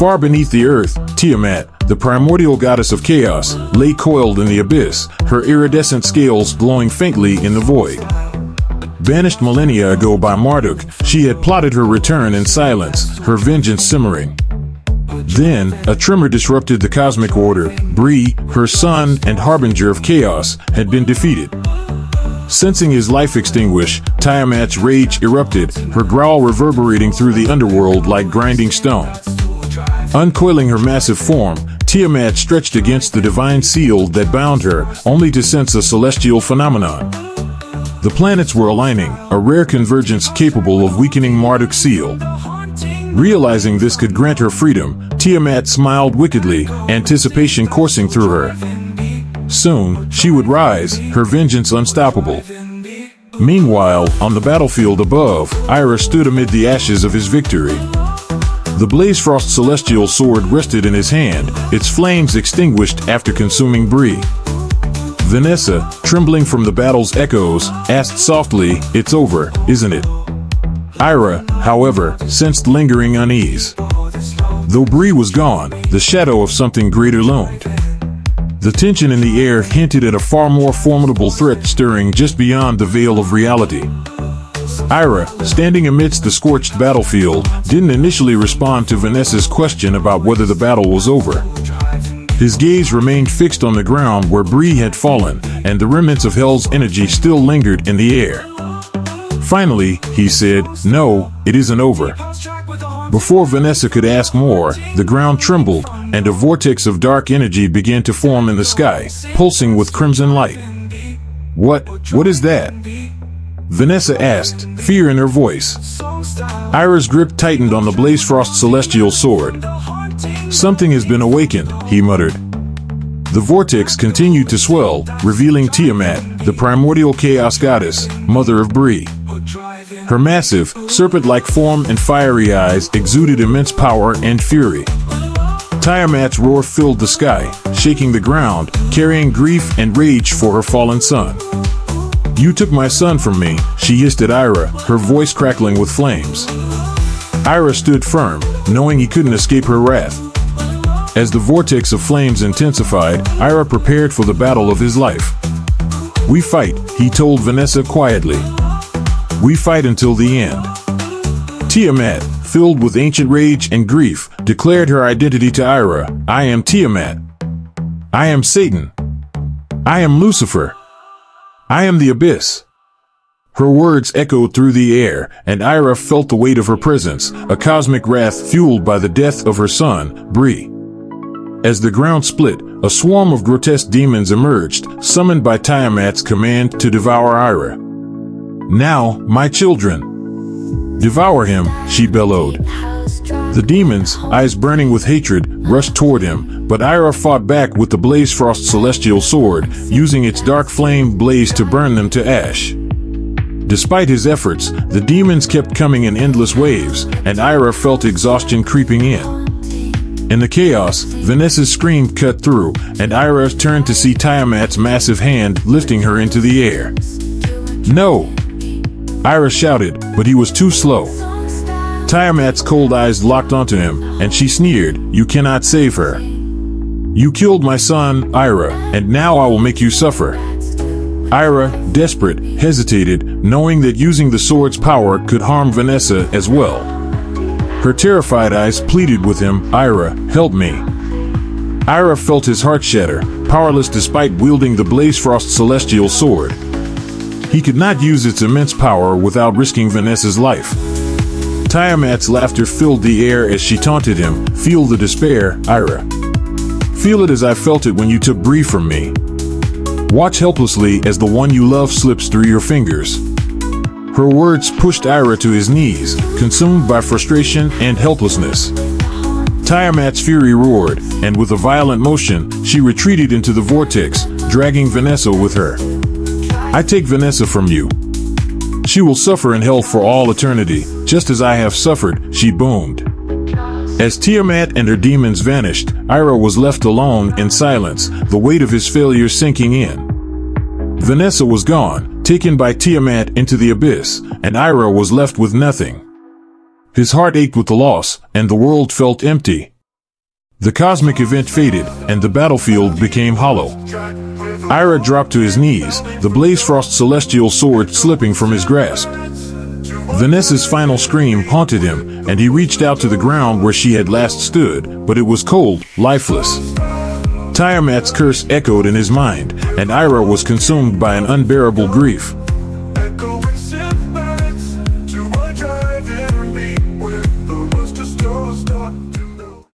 Far beneath the earth, Tiamat, the primordial goddess of chaos, lay coiled in the abyss, her iridescent scales glowing faintly in the void. Banished millennia ago by Marduk, she had plotted her return in silence, her vengeance simmering. Then, a tremor disrupted the cosmic order. Bree, her son and harbinger of chaos, had been defeated. Sensing his life extinguish, Tiamat's rage erupted, her growl reverberating through the underworld like grinding stone. Uncoiling her massive form, Tiamat stretched against the divine seal that bound her, only to sense a celestial phenomenon. The planets were aligning, a rare convergence capable of weakening Marduk's seal. Realizing this could grant her freedom, Tiamat smiled wickedly, anticipation coursing through her. Soon, she would rise, her vengeance unstoppable. Meanwhile, on the battlefield above, Ira stood amid the ashes of his victory. The Blazefrost celestial sword rested in his hand, its flames extinguished after consuming Bree. Vanessa, trembling from the battle's echoes, asked softly, "It's over, isn't it?" Ira, however, sensed lingering unease. Though Bree was gone, the shadow of something greater loomed. The tension in the air hinted at a far more formidable threat stirring just beyond the veil of reality. Ira, standing amidst the scorched battlefield, didn't initially respond to Vanessa's question about whether the battle was over. His gaze remained fixed on the ground where Bree had fallen, and the remnants of Hell's energy still lingered in the air. Finally, he said, "No, it isn't over." Before Vanessa could ask more, the ground trembled, and a vortex of dark energy began to form in the sky, pulsing with crimson light. What is that?" Vanessa asked, fear in her voice. Ira's grip tightened on the Blazefrost celestial sword. "Something has been awakened," he muttered. The vortex continued to swell, revealing Tiamat, the primordial chaos goddess, mother of Bree. Her massive, serpent-like form and fiery eyes exuded immense power and fury. Tiamat's roar filled the sky, shaking the ground, carrying grief and rage for her fallen son. "You took my son from me," she hissed at Ira, her voice crackling with flames. Ira stood firm, knowing he couldn't escape her wrath. As the vortex of flames intensified, Ira prepared for the battle of his life. "We fight," he told Vanessa quietly. "We fight until the end." Tiamat, filled with ancient rage and grief, declared her identity to Ira. "I am Tiamat. I am Satan. I am Lucifer. I am the Abyss." Her words echoed through the air, and Ira felt the weight of her presence, a cosmic wrath fueled by the death of her son, Bree. As the ground split, a swarm of grotesque demons emerged, summoned by Tiamat's command to devour Ira. "Now, my children, devour him," she bellowed. The demons, eyes burning with hatred, rushed toward him, but Ira fought back with the Blazefrost celestial sword, using its dark flame blaze to burn them to ash. Despite his efforts, the demons kept coming in endless waves, and Ira felt exhaustion creeping in. In the chaos, Vanessa's scream cut through, and Ira turned to see Tiamat's massive hand lifting her into the air. "No!" Ira shouted, but he was too slow. Tiamat's cold eyes locked onto him, and she sneered, "You cannot save her. You killed my son, Ira, and now I will make you suffer." Ira, desperate, hesitated, knowing that using the sword's power could harm Vanessa as well. Her terrified eyes pleaded with him, "Ira, help me." Ira felt his heart shatter, powerless despite wielding the Blazefrost celestial sword. He could not use its immense power without risking Vanessa's life. Tiamat's laughter filled the air as she taunted him, "Feel the despair, Ira. Feel it as I felt it when you took Bree from me. Watch helplessly as the one you love slips through your fingers." Her words pushed Ira to his knees, consumed by frustration and helplessness. Tiamat's fury roared, and with a violent motion, she retreated into the vortex, dragging Vanessa with her. "I take Vanessa from you. She will suffer in hell for all eternity, just as I have suffered," she boomed. As Tiamat and her demons vanished, Ira was left alone in silence, the weight of his failure sinking in. Vanessa was gone, taken by Tiamat into the abyss, and Ira was left with nothing. His heart ached with the loss, and the world felt empty. The cosmic event faded, and the battlefield became hollow. Ira dropped to his knees, the Blazefrost celestial sword slipping from his grasp. Vanessa's final scream haunted him, and he reached out to the ground where she had last stood, but it was cold, lifeless. Tiamat's curse echoed in his mind, and Ira was consumed by an unbearable grief.